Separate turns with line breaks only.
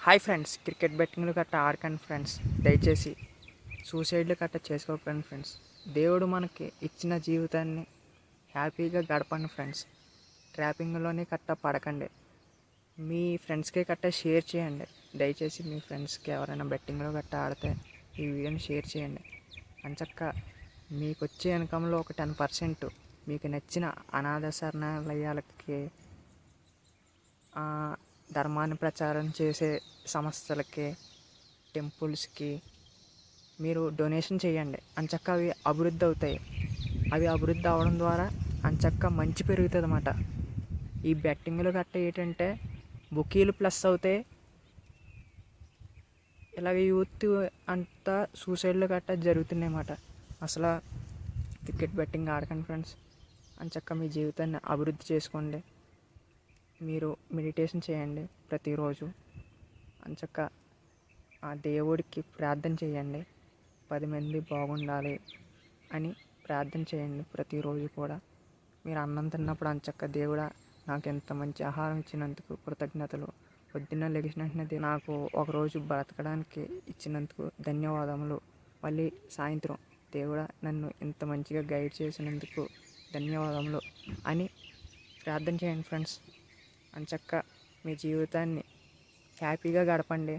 Hi friends, cricket బెట్టింగ్లు గట్ట ఆడకండి friends. దయచేసి సూసైడ్లు గట్ట చేసుకోకండి ఫ్రెండ్స్. దేవుడు మనకి ఇచ్చిన జీవితాన్ని హ్యాపీగా గడపండి ఫ్రెండ్స్. ట్రాపింగ్లోనే గట్ట పడకండి. మీ ఫ్రెండ్స్కి గట్ట షేర్ చేయండి. దయచేసి మీ ఫ్రెండ్స్కి ఎవరైనా బెట్టింగ్లో గట్ట ఆడితే ఈ వీడియోని షేర్ చేయండి. అంచక్క మీకు వచ్చే ఇన్కంలో ఒక 10% మీకు నచ్చిన అనాథ శరణాలయాలకి, ధర్మాన్ని ప్రచారం చేసే సంస్థలకి, టెంపుల్స్కి మీరు డొనేషన్ చేయండి. అంచక్క అవి అభివృద్ధి అవుతాయి. అవి అభివృద్ధి అవ్వడం ద్వారా అంచక్క మంచి పెరుగుతుంది అన్నమాట. ఈ బెట్టింగ్లు గట్ట ఏంటంటే బుకీలు ప్లస్ అవుతాయి. ఇలాగ యూత్ అంతా సూసైడ్లు గట్ట జరుగుతున్నాయి అన్నమాట. అసలు క్రికెట్ బెట్టింగ్ ఆడకండి ఫ్రెండ్స్. అంచక్క మీ జీవితాన్ని అభివృద్ధి చేసుకోండి. మీరు మెడిటేషన్ చేయండి ప్రతిరోజు. అంచక్క ఆ దేవుడికి ప్రార్థన చేయండి. 10 మంది బాగుండాలి అని ప్రార్థన చేయండి ప్రతిరోజు కూడా. మీరు అన్నం తిన్నప్పుడు అంచక్క దేవుడా, నాకు ఎంత మంచి ఆహారం ఇచ్చినందుకు కృతజ్ఞతలు. పొద్దున్న లెగిసిన వెంటనే నాకు ఒకరోజు బ్రతకడానికి ఇచ్చినందుకు ధన్యవాదములు. మళ్ళీ సాయంత్రం దేవుడా, నన్ను ఇంత మంచిగా గైడ్ చేసినందుకు ధన్యవాదములు అని ప్రార్థన చేయండి ఫ్రెండ్స్. అంచక్క మీ జీవితాన్ని హ్యాపీగా గడపండి.